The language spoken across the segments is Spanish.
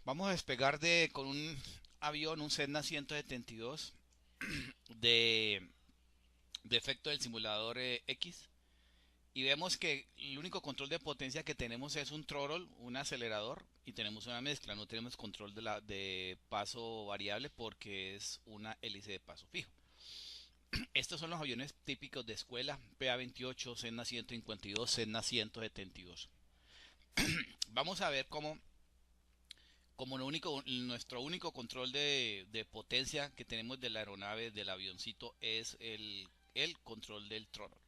Vamos a despegar con un avión, un Cessna 172 de, de efecto del simulador X. Y vemos que el único control de potencia que tenemos es un throttle, un acelerador, y tenemos una mezcla. No tenemos control de paso variable porque es una hélice de paso fijo. Estos son los aviones típicos de escuela: PA-28, Cessna 152, Cessna 172. Vamos a ver como nuestro único control de potencia que tenemos de la aeronave, del avioncito, es el control del throttle.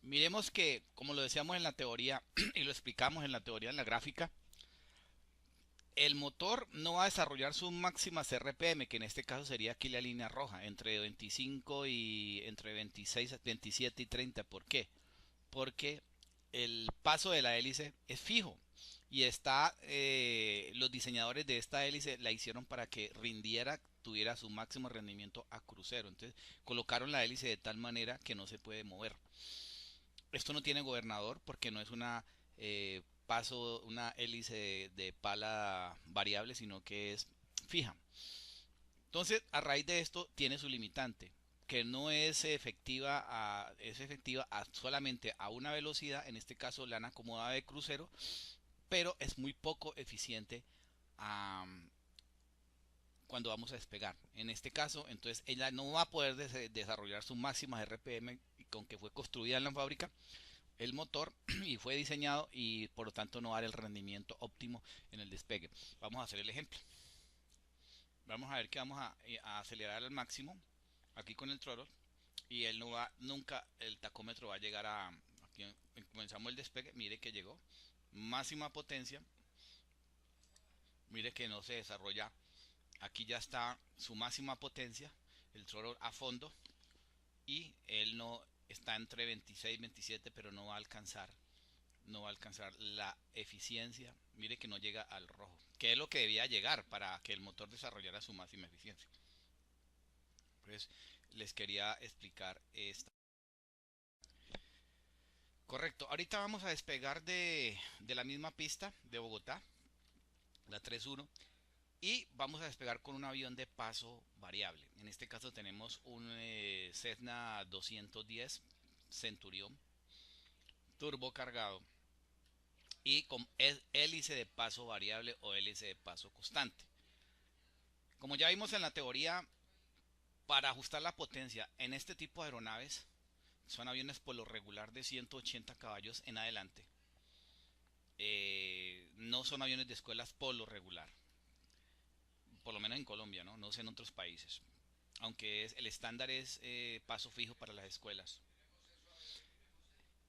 Miremos que, como lo decíamos en la teoría y lo explicamos en la teoría en la gráfica, el motor no va a desarrollar sus máximas RPM, que en este caso sería aquí la línea roja, entre 25 y entre 26, 27 y 30. ¿Por qué? Porque el paso de la hélice es fijo y los diseñadores de esta hélice la hicieron para que rindiera, tuviera su máximo rendimiento a crucero. Entonces colocaron la hélice de tal manera que no se puede mover. Esto no tiene gobernador porque no es una hélice de pala variable, sino que es fija. Entonces, a raíz de esto, tiene su limitante, que no es es efectiva solamente a una velocidad, en este caso la han acomodado de crucero, pero es muy poco eficiente a, cuando vamos a despegar. En este caso, entonces ella no va a poder desarrollar sus máximas RPM con que fue construida en la fábrica el motor y fue diseñado, y por lo tanto no va a dar el rendimiento óptimo en el despegue. Vamos a hacer el ejemplo. Vamos a ver que a acelerar al máximo aquí con el throttle, y él no va nunca, el tacómetro va a llegar a aquí. Comenzamos el despegue, mire que llegó máxima potencia, mire que no se desarrolla. Aquí ya está su máxima potencia, el throttle a fondo, y él no está entre 26 y 27, pero no va a alcanzar la eficiencia. Mire que no llega al rojo, que es lo que debía llegar para que el motor desarrollara su máxima eficiencia. Pues les quería explicar esta. Correcto, ahorita vamos a despegar de la misma pista de Bogotá, la 31, y vamos a despegar con un avión de paso variable. En este caso tenemos un Cessna 210 Centurión turbo cargado y con hélice de paso variable o hélice de paso constante. Como ya vimos en la teoría, para ajustar la potencia en este tipo de aeronaves, son aviones por lo regular de 180 caballos en adelante. No son aviones de escuelas por lo regular, por lo menos en Colombia, no, no sé en otros países. Aunque el estándar es paso fijo para las escuelas.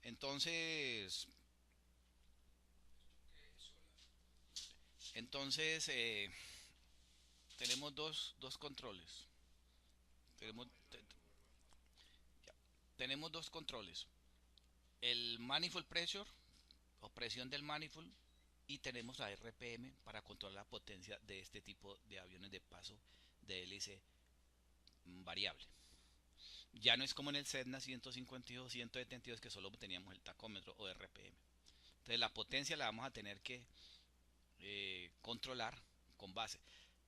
Entonces, entonces, tenemos dos controles. Tenemos, ya, tenemos dos controles. El manifold pressure o presión del manifold, y tenemos a RPM para controlar la potencia de este tipo de aviones de paso de hélice variable. Ya no es como en el Cessna 152, 172, que solo teníamos el tacómetro o RPM. Entonces la potencia la vamos a tener que controlar con base.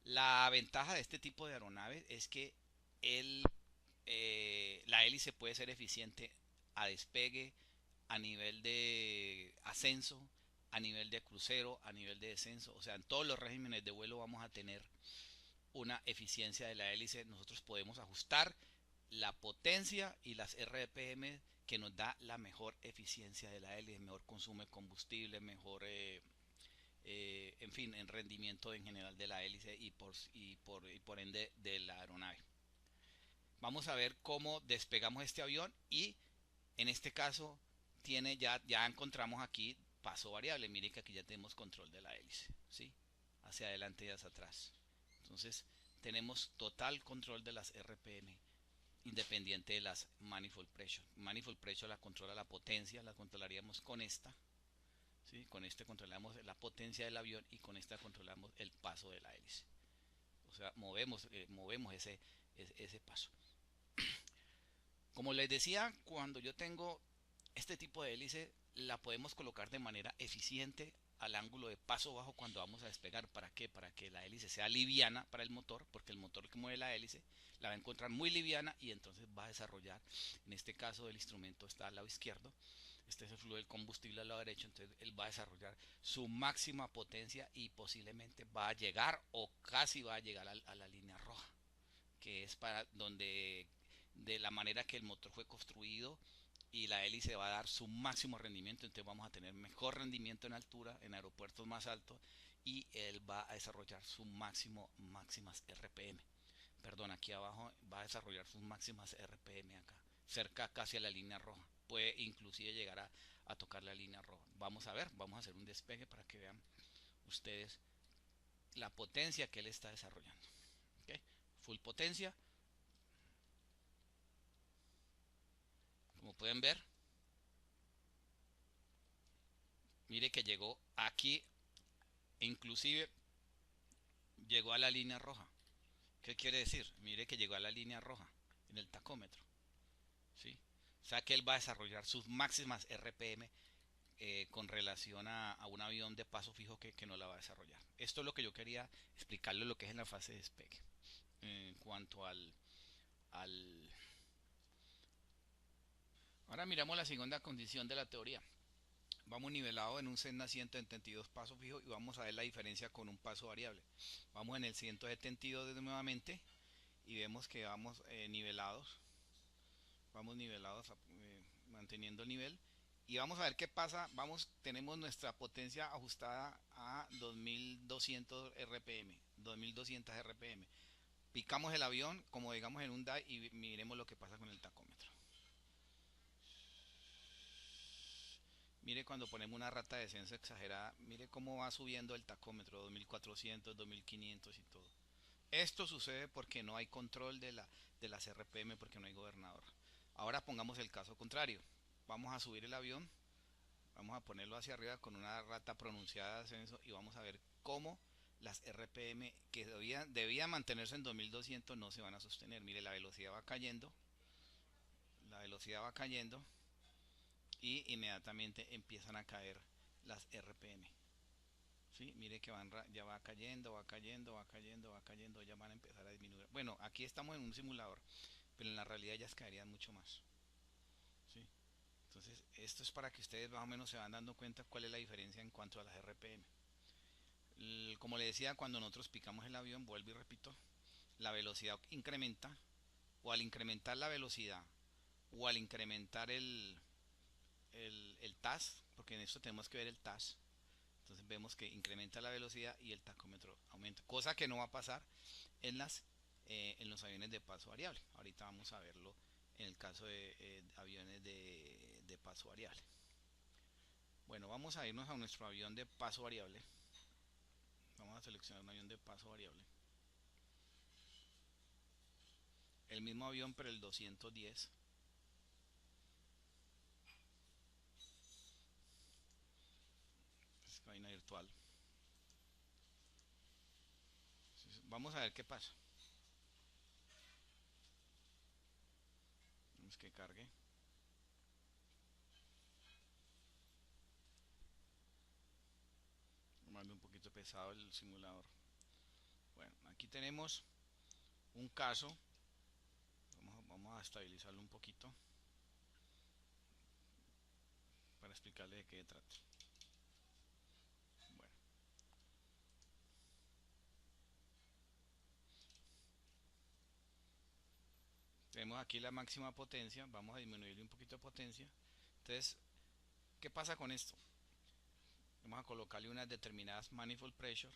La ventaja de este tipo de aeronaves es que la hélice puede ser eficiente a despegue, a nivel de ascenso, a nivel de crucero, a nivel de descenso. O sea, en todos los regímenes de vuelo vamos a tener una eficiencia de la hélice. Nosotros podemos ajustar la potencia y las RPM que nos da la mejor eficiencia de la hélice, mejor consumo de combustible, mejor en fin, en rendimiento en general de la hélice y por ende de la aeronave. Vamos a ver cómo despegamos este avión, y en este caso ya encontramos aquí paso variable. Mire que aquí ya tenemos control de la hélice, ¿sí? Hacia adelante y hacia atrás. Entonces tenemos total control de las RPM independiente de las manifold pressure. Manifold pressure la controla la potencia, la controlaríamos con esta, ¿sí? Con este controlamos la potencia del avión y con esta controlamos el paso de la hélice. O sea, movemos ese paso. Como les decía, cuando yo tengo este tipo de hélice, la podemos colocar de manera eficiente al ángulo de paso bajo cuando vamos a despegar. ¿Para qué? Para que la hélice sea liviana para el motor, porque el motor que mueve la hélice la va a encontrar muy liviana y entonces va a desarrollar, en este caso el instrumento está al lado izquierdo, este es el flujo del combustible al lado derecho, entonces él va a desarrollar su máxima potencia y posiblemente va a llegar o casi va a llegar a la línea roja, que es para donde, de la manera que el motor fue construido y la hélice va a dar su máximo rendimiento, entonces vamos a tener mejor rendimiento en altura, en aeropuertos más altos, y él va a desarrollar su máximas RPM. Perdón, aquí abajo va a desarrollar sus máximas RPM acá, cerca casi a la línea roja. Puede inclusive llegar a tocar la línea roja. Vamos a ver, vamos a hacer un despegue para que vean ustedes la potencia que él está desarrollando. ¿Okay? Full potencia. Como pueden ver, mire que llegó aquí, inclusive llegó a la línea roja. ¿Qué quiere decir? Mire que llegó a la línea roja en el tacómetro. ¿Sí? O sea que él va a desarrollar sus máximas RPM con relación a un avión de paso fijo que no la va a desarrollar. Esto es lo que yo quería explicarle lo que es en la fase de despegue. En cuanto al... Ahora miramos la segunda condición de la teoría. Vamos nivelado en un Cessna 172 paso fijo y vamos a ver la diferencia con un paso variable. Vamos en el 172 nuevamente y vemos que vamos nivelados. Vamos nivelados, manteniendo el nivel. Y vamos a ver qué pasa. Tenemos nuestra potencia ajustada a 2200 RPM. 2200 RPM. Picamos el avión, como digamos en un DAI, y miremos lo que pasa con el tacómetro. Mire cuando ponemos una rata de descenso exagerada, mire cómo va subiendo el tacómetro, 2400, 2500 y todo. Esto sucede porque no hay control de las RPM, porque no hay gobernador. Ahora pongamos el caso contrario. Vamos a subir el avión, vamos a ponerlo hacia arriba con una rata pronunciada de ascenso y vamos a ver cómo las RPM que debían mantenerse en 2200 no se van a sostener. Mire, la velocidad va cayendo y inmediatamente empiezan a caer las RPM. ¿Sí? Mire que ya va cayendo, va cayendo, va cayendo, va cayendo, ya van a empezar a disminuir. Bueno, aquí estamos en un simulador, pero en la realidad ellas caerían mucho más. ¿Sí? Entonces, esto es para que ustedes más o menos se van dando cuenta cuál es la diferencia en cuanto a las RPM. Como le decía, cuando nosotros picamos el avión, vuelvo y repito, la velocidad incrementa, o al incrementar la velocidad, o al incrementar el TAS, porque en esto tenemos que ver el TAS. Entonces vemos que incrementa la velocidad y el tacómetro aumenta, cosa que no va a pasar en los aviones de paso variable. Ahorita vamos a verlo en el caso de aviones de paso variable. Bueno, vamos a irnos a nuestro avión de paso variable. Vamos a seleccionar un avión de paso variable. El mismo avión, pero el 210. Es cabina virtual. Vamos a ver qué pasa. Vamos que cargue. Mando un poquito pesado el simulador. Bueno, aquí tenemos un caso. Vamos a estabilizarlo un poquito para explicarle de qué trata. Bueno, tenemos aquí la máxima potencia. Vamos a disminuirle un poquito de potencia. Entonces, ¿qué pasa con esto? Vamos a colocarle unas determinadas manifold pressure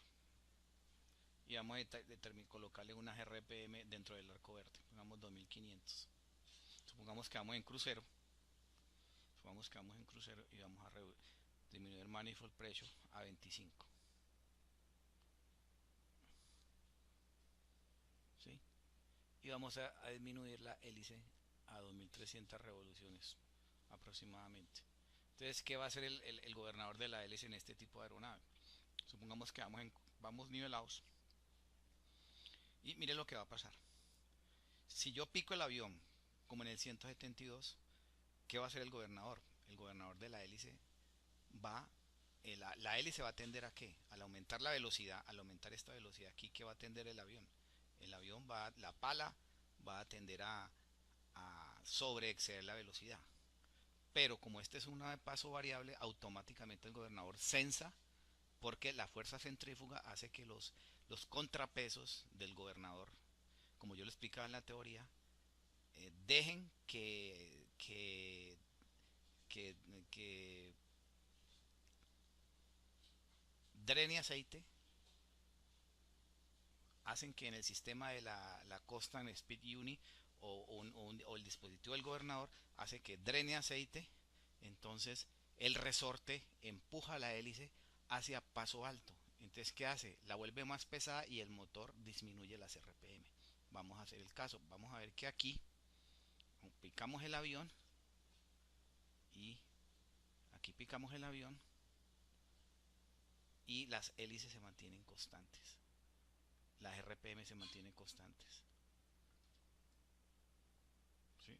y vamos a colocarle unas RPM dentro del arco verde. Pongamos 2500. Supongamos que vamos en crucero. Supongamos que vamos en crucero y vamos a disminuir manifold pressure a 25. ¿Sí? Y vamos a disminuir la hélice a 2300 revoluciones aproximadamente. Entonces, ¿qué va a hacer el gobernador de la hélice en este tipo de aeronave? Supongamos que vamos nivelados y mire lo que va a pasar. Si yo pico el avión como en el 172, ¿qué va a hacer el gobernador? El gobernador de la hélice va la hélice va a tender a qué? Al aumentar la velocidad, al aumentar esta velocidad aquí, ¿qué va a tender el avión? El avión la pala va a tender a sobreexceder la velocidad. Pero como este es un paso variable, automáticamente el gobernador censa porque la fuerza centrífuga hace que los contrapesos del gobernador, como yo lo explicaba en la teoría, dejen que, que drene aceite, hacen que en el sistema de la Constant Speed Unit o el dispositivo del gobernador hace que drene aceite, entonces el resorte empuja la hélice hacia paso alto. Entonces, ¿qué hace? La vuelve más pesada y el motor disminuye las RPM. Vamos a hacer el caso. Vamos a ver que aquí picamos el avión y aquí picamos el avión y las hélices se mantienen constantes. Las RPM se mantienen constantes. ¿Sí?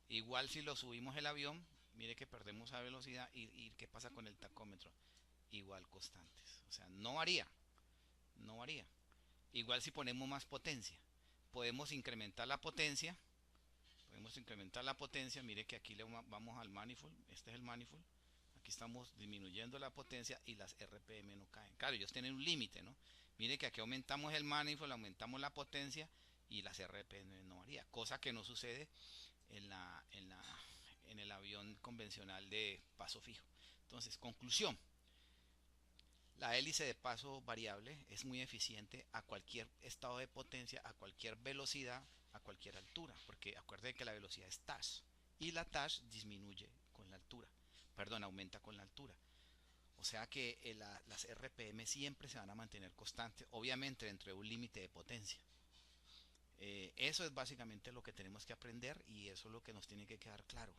Igual si lo subimos el avión, mire que perdemos la velocidad y qué pasa con el tacómetro. Igual constantes. O sea, no varía, no varía. Igual si ponemos más potencia, podemos incrementar la potencia. Podemos incrementar la potencia. Mire que aquí le vamos al manifold. Este es el manifold. Aquí estamos disminuyendo la potencia y las RPM no caen. Claro, ellos tienen un límite, ¿no? Mire que aquí aumentamos el manifold, aumentamos la potencia y las RPM no varía. Cosa que no sucede en, en el avión convencional de paso fijo. Entonces, conclusión. La hélice de paso variable es muy eficiente a cualquier estado de potencia, a cualquier velocidad, a cualquier altura, porque acuérdense que la velocidad es TAS y la TAS disminuye con la altura, perdón, aumenta con la altura. O sea que las RPM siempre se van a mantener constantes, obviamente dentro de un límite de potencia. Eso es básicamente lo que tenemos que aprender y eso es lo que nos tiene que quedar claro.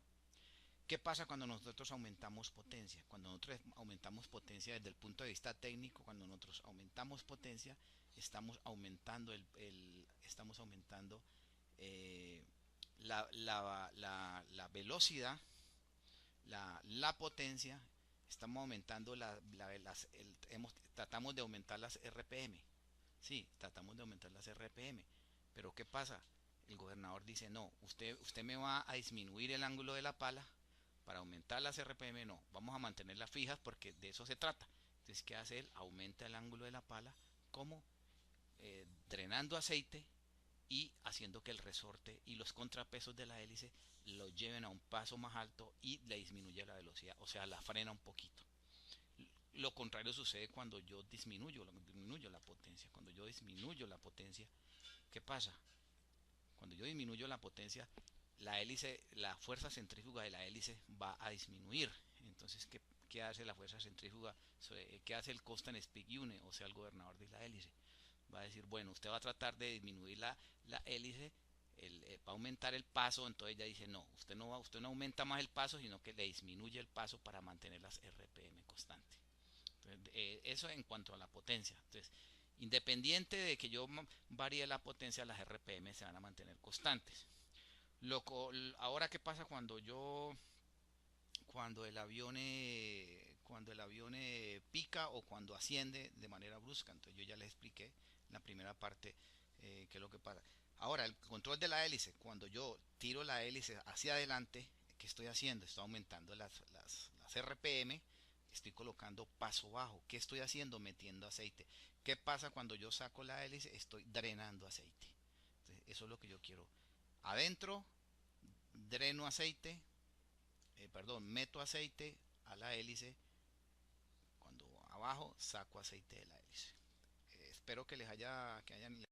¿Qué pasa cuando nosotros aumentamos potencia? Cuando nosotros aumentamos potencia desde el punto de vista técnico, cuando nosotros aumentamos potencia, estamos aumentando estamos aumentando eh, la velocidad, la potencia, estamos aumentando tratamos de aumentar las RPM. Sí, tratamos de aumentar las RPM. Pero ¿qué pasa? El gobernador dice, no, usted me va a disminuir el ángulo de la pala para aumentar las RPM, no, vamos a mantenerlas fijas porque de eso se trata. Entonces, ¿qué hace él? Aumenta el ángulo de la pala, como drenando aceite y haciendo que el resorte y los contrapesos de la hélice lo lleven a un paso más alto y le disminuye la velocidad, o sea, la frena un poquito. Lo contrario sucede cuando yo disminuyo la potencia. Cuando yo disminuyo la potencia, ¿qué pasa? Cuando yo disminuyo la potencia, la hélice, la fuerza centrífuga de la hélice va a disminuir. Entonces, ¿qué hace la fuerza centrífuga? ¿Qué hace el Constant Speed Unit, o sea, el gobernador de la hélice? Va a decir, bueno, usted va a tratar de disminuir la hélice, va a aumentar el paso, entonces ya dice, no, usted no aumenta más el paso, sino que le disminuye el paso para mantener las RPM constantes. Entonces, eso en cuanto a la potencia. Entonces, independiente de que yo varíe la potencia, las RPM se van a mantener constantes. Ahora, ¿qué pasa cuando el avión pica o cuando asciende de manera brusca? Entonces yo ya les expliqué en la primera parte qué es lo que pasa. Ahora, el control de la hélice, cuando yo tiro la hélice hacia adelante, ¿qué estoy haciendo? Estoy aumentando las RPM, estoy colocando paso bajo. ¿Qué estoy haciendo? Metiendo aceite. ¿Qué pasa cuando yo saco la hélice? Estoy drenando aceite. Entonces, eso es lo que yo quiero. Adentro, dreno aceite, perdón, meto aceite a la hélice. Cuando abajo, saco aceite de la hélice. Espero que les haya, que hayan